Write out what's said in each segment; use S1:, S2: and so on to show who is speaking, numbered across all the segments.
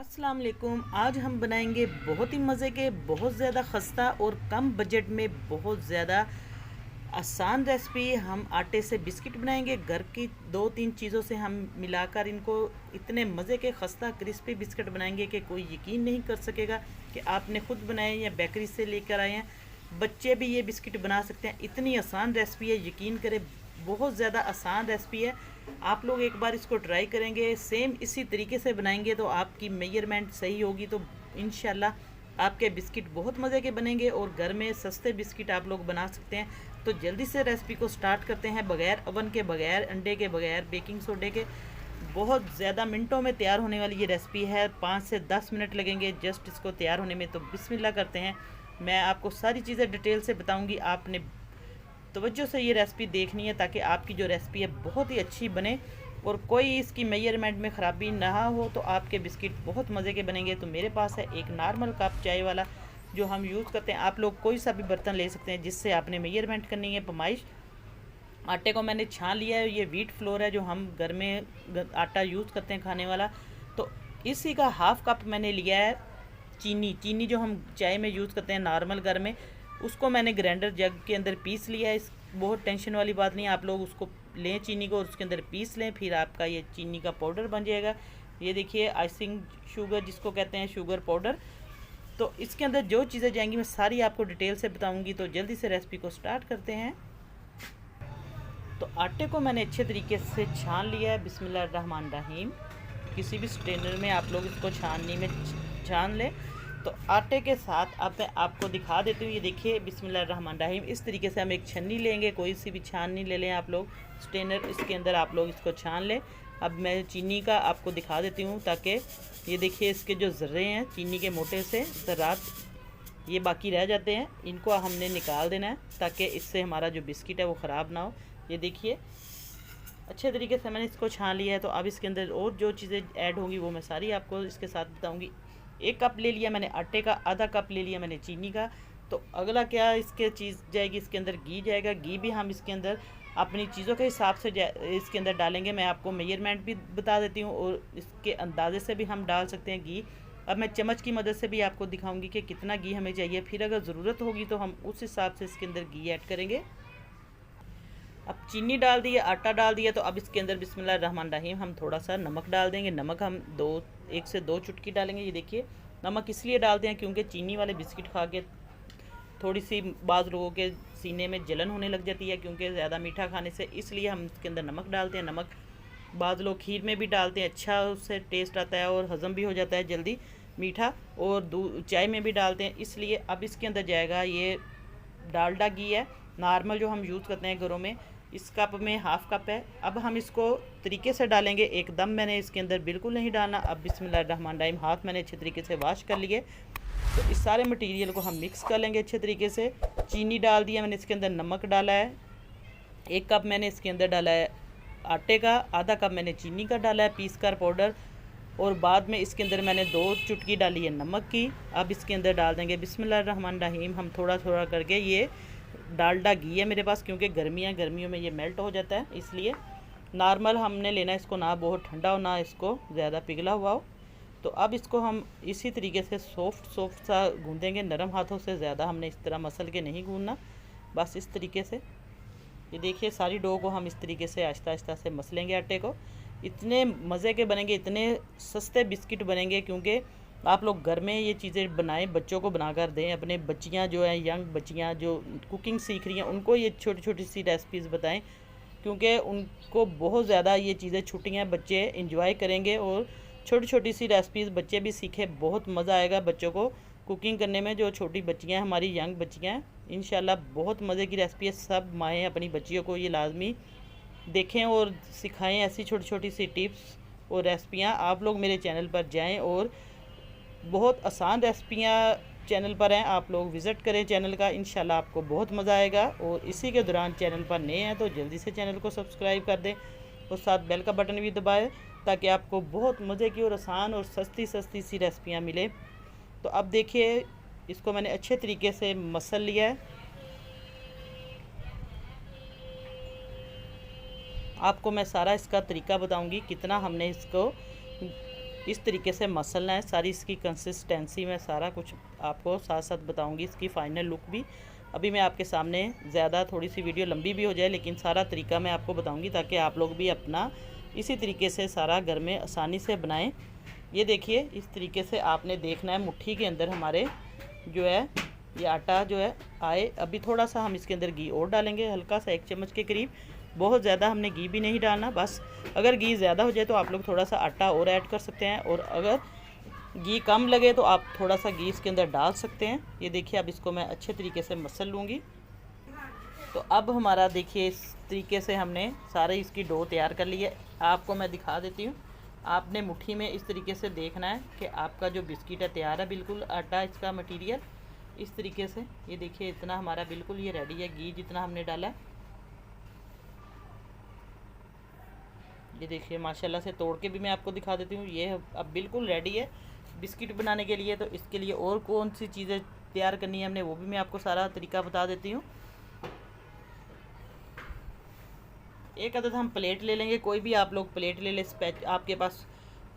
S1: अस्सलाम वालेकुम। आज हम बनाएंगे बहुत ही मज़े के, बहुत ज़्यादा खस्ता और कम बजट में बहुत ज़्यादा आसान रेसिपी। हम आटे से बिस्किट बनाएंगे। घर की दो तीन चीज़ों से हम मिलाकर इनको इतने मज़े के खस्ता क्रिस्पी बिस्किट बनाएंगे कि कोई यकीन नहीं कर सकेगा कि आपने ख़ुद बनाए या बेकरी से लेकर आए हैं। बच्चे भी ये बिस्किट बना सकते हैं। इतनी आसान रेसिपी है, यकीन करें बहुत ज़्यादा आसान रेसिपी है। आप लोग एक बार इसको ट्राई करेंगे, सेम इसी तरीके से बनाएंगे तो आपकी मेजरमेंट सही होगी तो इंशाल्लाह आपके बिस्किट बहुत मज़े के बनेंगे और घर में सस्ते बिस्किट आप लोग बना सकते हैं। तो जल्दी से रेसिपी को स्टार्ट करते हैं। बगैर ओवन के, बगैर अंडे के, बगैर बेकिंग सोडे के बहुत ज़्यादा मिनटों में तैयार होने वाली ये रेसिपी है। 5 से 10 मिनट लगेंगे जस्ट इसको तैयार होने में। तो बिस्मिल्लाह करते हैं। मैं आपको सारी चीज़ें डिटेल से बताऊंगी। आपने तवज्जो से ये रेसिपी देखनी है ताकि आपकी जो रेसिपी है बहुत ही अच्छी बने और कोई इसकी मेजरमेंट में ख़राबी ना हो तो आपके बिस्किट बहुत मज़े के बनेंगे। तो मेरे पास है एक नॉर्मल कप चाय वाला जो हम यूज़ करते हैं। आप लोग कोई सा भी बर्तन ले सकते हैं जिससे आपने मेजरमेंट करनी है, पैमाइश। आटे को मैंने छान लिया है। ये व्हीट फ्लोर है जो हम घर में आटा यूज़ करते हैं खाने वाला। तो इसी का हाफ़ कप मैंने लिया है चीनी जो हम चाय में यूज़ करते हैं नॉर्मल घर में, उसको मैंने ग्राइंडर जग के अंदर पीस लिया है। इस बहुत टेंशन वाली बात नहीं है। आप लोग उसको लें चीनी को और उसके अंदर पीस लें, फिर आपका ये चीनी का पाउडर बन जाएगा। ये देखिए आइसिंग शुगर जिसको कहते हैं, शुगर पाउडर। तो इसके अंदर जो चीज़ें जाएंगी मैं सारी आपको डिटेल से बताऊंगी। तो जल्दी से रेसिपी को स्टार्ट करते हैं। तो आटे को मैंने अच्छे तरीके से छान लिया है। बिस्मिल्लाहिर्रहमानिर्रहीम। किसी भी स्ट्रेनर में आप लोग इसको छाननी में छान लें। तो आटे के साथ अब मैं आपको दिखा देती हूँ। ये देखिए बिस्मिल्लाहिर्रहमानिर्रहीम। इस तरीके से हम एक छन्नी लेंगे, कोई सी भी छाननी ले लें आप लोग, स्ट्रेनर, इसके अंदर आप लोग इसको छान लें। अब मैं चीनी का आपको दिखा देती हूँ ताकि ये देखिए इसके जो ज़र्रे हैं चीनी के मोटे से ज़रात ये बाकी रह जाते हैं, इनको हमने निकाल देना है ताकि इससे हमारा जो बिस्किट है वो ख़राब ना हो। ये देखिए अच्छे तरीके से मैंने इसको छान लिया है। तो अब इसके अंदर और जो चीज़ें ऐड होंगी वो मैं सारी आपको इसके साथ बताऊंगी। 1 कप ले लिया मैंने आटे का, आधा कप ले लिया मैंने चीनी का। तो अगला क्या इसके चीज़ जाएगी, इसके अंदर घी जाएगा। घी भी हम इसके अंदर अपनी चीज़ों के हिसाब से इसके अंदर डालेंगे। मैं आपको मेजरमेंट भी बता देती हूँ और इसके अंदाजे से भी हम डाल सकते हैं घी। अब मैं चम्मच की मदद से भी आपको दिखाऊंगी कि कितना घी हमें चाहिए, फिर अगर ज़रूरत होगी तो हम उस हिसाब से इसके अंदर घी ऐड करेंगे। अब चीनी डाल दिया, आटा डाल दिया। तो अब इसके अंदर बिस्मिल्लाहिर्रहमानिर्रहीम हम थोड़ा सा नमक डाल देंगे। नमक हम 1 से 2 चुटकी डालेंगे। ये देखिए नमक इसलिए डालते हैं क्योंकि चीनी वाले बिस्किट खा के थोड़ी सी बाज़ लोगों के सीने में जलन होने लग जाती है क्योंकि ज़्यादा मीठा खाने से, इसलिए हम इसके अंदर नमक डालते हैं। नमक बाज़ लोग खीर में भी डालते हैं, अच्छा उससे टेस्ट आता है और हज़म भी हो जाता है जल्दी मीठा, और दूध चाय में भी डालते हैं इसलिए। अब इसके अंदर जाएगा ये डालडा घी है नॉर्मल जो हम यूज़ करते हैं घरों में। इस कप में हाफ़ कप है। अब हम इसको तरीके से डालेंगे, एकदम मैंने इसके अंदर बिल्कुल नहीं डालना। अब बिस्मिल्लाहिर्रहमानिर्रहीम, हाथ मैंने अच्छे तरीके से वॉश कर लिए। तो इस सारे मटेरियल को हम मिक्स कर लेंगे अच्छे तरीके से। चीनी डाल दिया मैंने, इसके अंदर नमक डाला है। 1 कप मैंने इसके अंदर डाला है आटे का, आधा कप मैंने चीनी का डाला है पीस कर पाउडर, और बाद में इसके अंदर मैंने 2 चुटकी डाली है नमक की। अब इसके अंदर डाल देंगे बिस्मिल्लाहिर्रहमानिर्रहीम हम थोड़ा थोड़ा करके। ये डालडा घी है मेरे पास क्योंकि गर्मियों में ये मेल्ट हो जाता है, इसलिए नॉर्मल हमने लेना है इसको, ना बहुत ठंडा हो ना इसको ज़्यादा पिघला हुआ हो। तो अब इसको हम इसी तरीके से सॉफ्ट सा गूँधेंगे, नरम हाथों से, ज़्यादा हमने इस तरह मसल के नहीं गूँधना, बस इस तरीके से। ये देखिए सारी डो को हम इस तरीके से आहिस्ता आहिस्ता से मसलेंगे आटे को। इतने मज़े के बनेंगे, इतने सस्ते बिस्किट बनेंगे क्योंकि आप लोग घर में ये चीज़ें बनाएं, बच्चों को बनाकर दें। अपने बच्चियां जो हैं, यंग बच्चियां जो कुकिंग सीख रही हैं, उनको ये छोटी छोटी सी रेसिपीज़ बताएं क्योंकि उनको बहुत ज़्यादा ये चीज़ें छुट्टियां बच्चे इंजॉय करेंगे और छोटी छोटी सी रेसिपीज़ बच्चे भी सीखें। बहुत मज़ा आएगा बच्चों को कुकिंग करने में। जो छोटी बच्चियाँ हैं, हमारी यंग बच्चियाँ हैं, इंशाल्लाह बहुत मज़े की रेसिपी है। सब माएँ अपनी बच्चियों को ये लाजमी देखें और सिखाएं ऐसी छोटी छोटी सी टिप्स और रेसिपियाँ। आप लोग मेरे चैनल पर जाएं और बहुत आसान रेसिपियाँ चैनल पर हैं, आप लोग विज़िट करें चैनल का, इंशाल्लाह आपको बहुत मज़ा आएगा। और इसी के दौरान चैनल पर नए हैं तो जल्दी से चैनल को सब्सक्राइब कर दें और साथ बेल का बटन भी दबाएं ताकि आपको बहुत मज़े की और आसान और सस्ती सस्ती सी रेसिपियाँ मिले। तो अब देखिए इसको मैंने अच्छे तरीके से मसल लिया है। आपको मैं सारा इसका तरीका बताऊंगी कितना हमने इसको इस तरीके से मसलना है। सारी इसकी कंसिस्टेंसी में सारा कुछ आपको साथ साथ बताऊंगी, इसकी फ़ाइनल लुक भी। अभी मैं आपके सामने ज़्यादा थोड़ी सी वीडियो लंबी भी हो जाए, लेकिन सारा तरीका मैं आपको बताऊंगी ताकि आप लोग भी अपना इसी तरीके से सारा घर में आसानी से बनाएं। ये देखिए, इस तरीके से आपने देखना है मुट्ठी के अंदर हमारे जो है ये आटा जो है आए। अभी थोड़ा सा हम इसके अंदर घी और डालेंगे, हल्का सा 1 चम्मच के करीब। बहुत ज़्यादा हमने घी भी नहीं डालना, बस अगर घी ज़्यादा हो जाए तो आप लोग थोड़ा सा आटा और ऐड कर सकते हैं, और अगर घी कम लगे तो आप थोड़ा सा घी इसके अंदर डाल सकते हैं। ये देखिए, अब इसको मैं अच्छे तरीके से मसल लूँगी। तो अब हमारा देखिए इस तरीके से हमने सारे इसकी डो तैयार कर ली है। आपको मैं दिखा देती हूँ। आपने मुट्ठी में इस तरीके से देखना है कि आपका जो बिस्किट है तैयार है, बिल्कुल आटा इसका मटीरियल इस तरीके से। ये देखिए, इतना हमारा बिल्कुल ये रेडी है, घी जितना हमने डाला है। ये देखिए, माशाल्लाह से तोड़ के भी मैं आपको दिखा देती हूँ। ये अब बिल्कुल रेडी है बिस्किट बनाने के लिए। तो इसके लिए और कौन सी चीज़ें तैयार करनी है हमने, वो भी मैं आपको सारा तरीका बता देती हूँ। एक अदद हम प्लेट ले लेंगे, कोई भी आप लोग प्लेट ले लें। आपके पास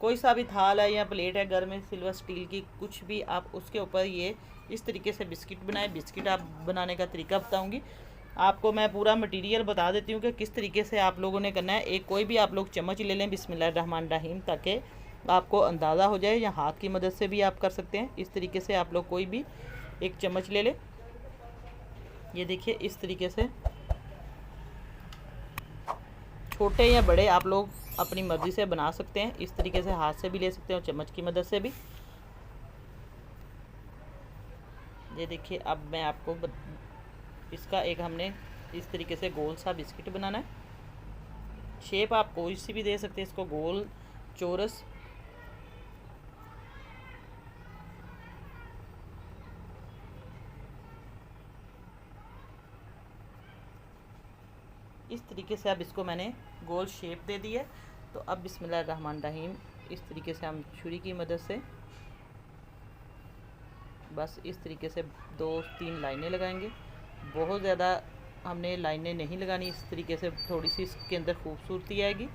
S1: कोई सा भी थाल है या प्लेट है घर में, सिल्वर स्टील की, कुछ भी, आप उसके ऊपर ये इस तरीके से बिस्किट बनाएं। बिस्किट आप बनाने का तरीका बताऊंगी आपको, मैं पूरा मटेरियल बता देती हूँ कि किस तरीके से आप लोगों ने करना है। एक कोई भी आप लोग चम्मच ले लें, बिस्मिल्लाहिर्रहमानिर्रहीम, ताकि आपको अंदाज़ा हो जाए, या हाथ की मदद से भी आप कर सकते हैं। इस तरीके से आप लोग कोई भी एक चम्मच ले लें। ये देखिए, इस तरीके से छोटे या बड़े आप लोग अपनी मर्ज़ी से बना सकते हैं। इस तरीके से हाथ से भी ले सकते हैं और चम्मच की मदद से भी। ये देखिए, अब मैं आपको इसका एक हमने इस तरीके से गोल सा बिस्किट बनाना है। शेप आप कोई सी भी दे सकते हैं इसको, गोल, चौरस। इस तरीके से अब इसको मैंने गोल शेप दे दी है। तो अब बिस्मिल्लाहिर्रहमानिर्रहीम इस तरीके से हम छुरी की मदद से बस इस तरीके से 2-3 लाइनें लगाएंगे। बहुत ज़्यादा हमने लाइनें नहीं लगानी, इस तरीके से थोड़ी सी इसके अंदर खूबसूरती आएगी।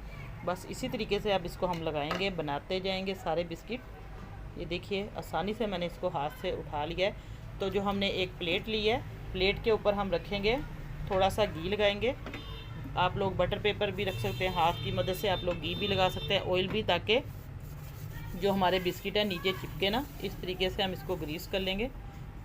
S1: बस इसी तरीके से अब इसको हम लगाएंगे, बनाते जाएंगे सारे बिस्किट। ये देखिए, आसानी से मैंने इसको हाथ से उठा लिया है। तो जो हमने एक प्लेट ली है, प्लेट के ऊपर हम रखेंगे, थोड़ा सा घी लगाएंगे। आप लोग बटर पेपर भी रख सकते हैं, हाथ की मदद से आप लोग घी भी लगा सकते हैं, ऑयल भी, ताकि जो हमारे बिस्किट है नीचे चिपके ना। इस तरीके से हम इसको ग्रीस कर लेंगे।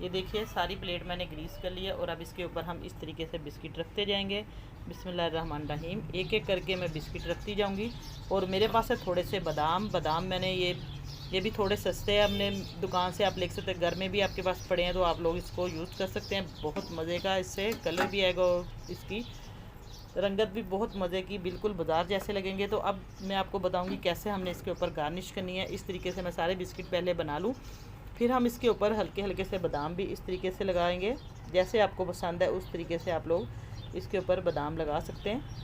S1: ये देखिए, सारी प्लेट मैंने ग्रीस कर ली है, और अब इसके ऊपर हम इस तरीके से बिस्किट रखते जाएंगे। बिस्मिल्लाहिर्रहमानिर्रहीम, एक एक करके मैं बिस्किट रखती जाऊंगी। और मेरे पास है थोड़े से बादाम मैंने ये भी थोड़े सस्ते हैं, अपने दुकान से आप ले सकते हैं। घर में भी आपके पास पड़े हैं तो आप लोग इसको यूज़ कर सकते हैं। बहुत मज़े का इससे कलर भी आएगा और इसकी रंगत भी बहुत मज़े की, बिल्कुल बाज़ार जैसे लगेंगे। तो अब मैं आपको बताऊंगी कैसे हमने इसके ऊपर गार्निश करनी है। इस तरीके से मैं सारे बिस्किट पहले बना लूँ, फिर हम इसके ऊपर हल्के हल्के से बादाम भी इस तरीके से लगाएंगे। जैसे आपको पसंद है उस तरीके से आप लोग इसके ऊपर बादाम लगा सकते हैं।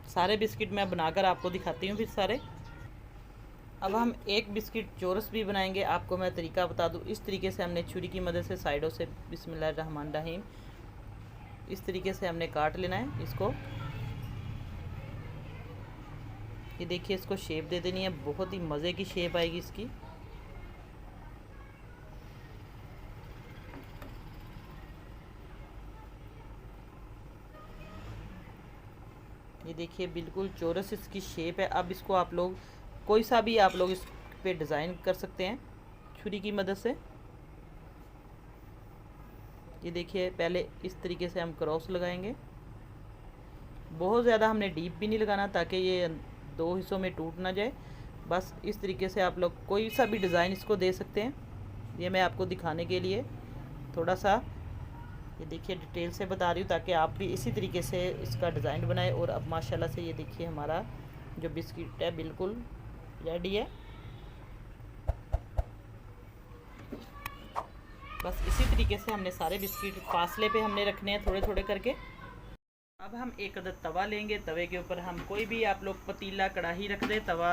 S1: सारे बिस्किट मैं बनाकर आपको दिखाती हूँ फिर सारे। अब हम एक बिस्किट चौरस भी बनाएंगे। आपको मैं तरीका बता दूँ, इस तरीके से हमने छुरी की मदद से साइडों से बिस्मिल्लाहिर्रहमानिर्रहीम इस तरीके से हमने काट लेना है इसको। ये देखिए, इसको शेप दे देनी है, बहुत ही मज़े की शेप आएगी इसकी। ये देखिए, बिल्कुल चौरस इसकी शेप है। अब इसको आप लोग कोई सा भी आप लोग इस पे डिज़ाइन कर सकते हैं छुरी की मदद से। ये देखिए, पहले इस तरीके से हम क्रॉस लगाएंगे। बहुत ज़्यादा हमने डीप भी नहीं लगाना ताकि ये 2 हिस्सों में टूट ना जाए। बस इस तरीके से आप लोग कोई सा भी डिज़ाइन इसको दे सकते हैं। ये मैं आपको दिखाने के लिए थोड़ा सा ये देखिए डिटेल से बता रही हूँ, ताकि आप भी इसी तरीके से इसका डिज़ाइन बनाएं। और अब माशाल्लाह से ये देखिए, हमारा जो बिस्किट है बिल्कुल रेडी है। बस इसी तरीके से हमने सारे बिस्किट फासले पे हमने रखने हैं, थोड़े थोड़े करके। अब हम एक अदद तवा लेंगे। तवे के ऊपर हम कोई भी आप लोग पतीला, कढ़ाई रख दें। तवा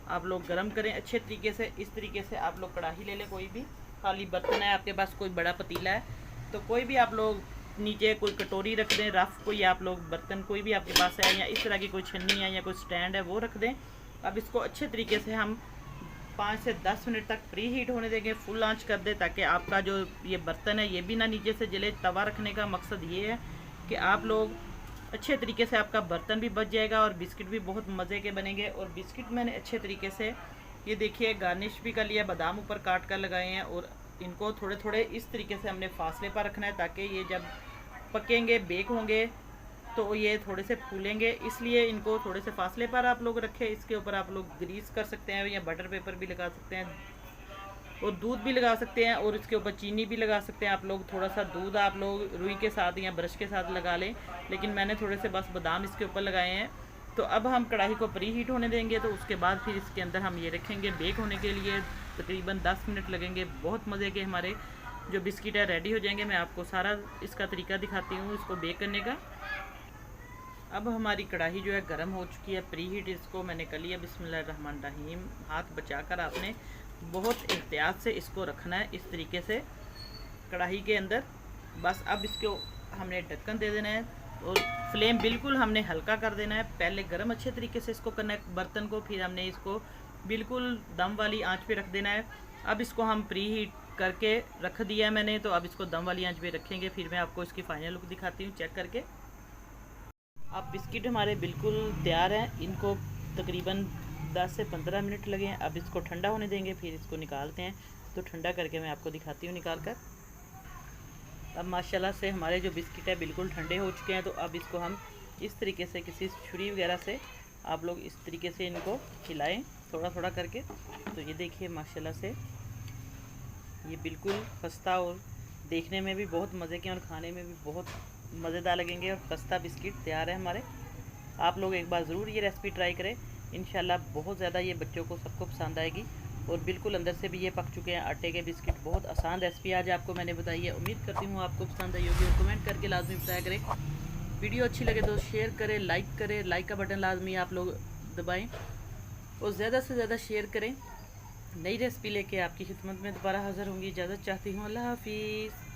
S1: आप लोग गरम करें अच्छे तरीके से। इस तरीके से आप लोग कढ़ाई ले लें, कोई भी खाली बर्तन है आपके पास, कोई बड़ा पतीला है तो कोई भी आप लोग नीचे कोई कटोरी रख दें, रफ़ कोई आप लोग बर्तन कोई भी आपके पास है, या इस तरह की कोई छन्नी है या कोई स्टैंड है वो रख दें। अब इसको अच्छे तरीके से हम 5 से 10 मिनट तक प्री हीट होने देंगे, फुल आंच कर दें, ताकि आपका जो ये बर्तन है ये भी ना नीचे से जले। तवा रखने का मकसद ये है कि आप लोग अच्छे तरीके से, आपका बर्तन भी बच जाएगा और बिस्किट भी बहुत मज़े के बनेंगे। और बिस्किट मैंने अच्छे तरीके से, ये देखिए, गार्निश भी कर लिया, बादाम ऊपर काट कर लगाए हैं। और इनको थोड़े थोड़े इस तरीके से हमने फासले पर रखना है, ताकि ये जब पकेंगे, बेक होंगे, तो ये थोड़े से फूलेंगे। इसलिए इनको थोड़े से फासले पर आप लोग रखें। इसके ऊपर आप लोग ग्रीस कर सकते हैं या बटर पेपर भी लगा सकते हैं, और दूध भी लगा सकते हैं, और इसके ऊपर चीनी भी लगा सकते हैं। आप लोग थोड़ा सा दूध आप लोग रुई के साथ या ब्रश के साथ लगा लें, लेकिन मैंने थोड़े से बस बादाम इसके ऊपर लगाए हैं। तो अब हम कढ़ाई को प्री हीट होने देंगे, तो उसके बाद फिर इसके अंदर हम ये रखेंगे बेक होने के लिए। तकरीबन 10 मिनट लगेंगे। बहुत मज़े के हमारे जो बिस्किट है रेडी हो जाएंगे। मैं आपको सारा इसका तरीका दिखाती हूँ इसको बेक करने का। अब हमारी कढ़ाई जो है गर्म हो चुकी है, प्री हीट इसको मैंने कर लिया। बिस्मिल्लाहिर्रहमानिर्रहीम। हाथ बचाकर आपने बहुत एहतियात से इसको रखना है, इस तरीके से कढ़ाई के अंदर। बस अब इसको हमने ढक्कन दे देना है, और फ्लेम बिल्कुल हमने हल्का कर देना है। पहले गर्म अच्छे तरीके से इसको करना है बर्तन को, फिर हमने इसको बिल्कुल दम वाली आंच पे रख देना है। अब इसको हम प्री हीट करके रख दिया है मैंने, तो अब इसको दम वाली आंच पे रखेंगे। फिर मैं आपको इसकी फाइनल लुक दिखाती हूँ चेक करके। अब बिस्किट हमारे बिल्कुल तैयार हैं। इनको तकरीबन 10 से 15 मिनट लगे हैं। अब इसको ठंडा होने देंगे, फिर इसको निकालते हैं। तो ठंडा करके मैं आपको दिखाती हूँ निकाल कर। अब माशाल्लाह से हमारे जो बिस्किट है बिल्कुल ठंडे हो चुके हैं। तो अब इसको हम इस तरीके से किसी छुरी वगैरह से आप लोग इस तरीके से इनको हिलाएं, थोड़ा थोड़ा करके। तो ये देखिए माशाल्लाह से ये बिल्कुल खस्ता और देखने में भी बहुत मज़े के और खाने में भी बहुत मज़ेदार लगेंगे। और खस्ता बिस्किट तैयार है हमारे। आप लोग एक बार ज़रूर ये रेसिपी ट्राई करें, इंशाल्लाह बहुत ज़्यादा ये बच्चों को सबको पसंद आएगी। और बिल्कुल अंदर से भी ये पक चुके हैं आटे के बिस्किट। बहुत आसान रेसिपी आज आपको मैंने बताई है। उम्मीद करती हूँ आपको पसंद आई होगी, और कमेंट करके लाजमी बताया करें। वीडियो अच्छी लगे तो शेयर करें, लाइक करें। लाइक का बटन लाजमी आप लोग दबाएँ, और ज़्यादा से ज़्यादा शेयर करें। नई रेसिपी लेके आपकी खिदमत में दोबारा हाज़िर होंगी। इजाज़त चाहती हूँ। अल्लाह हाफिज़।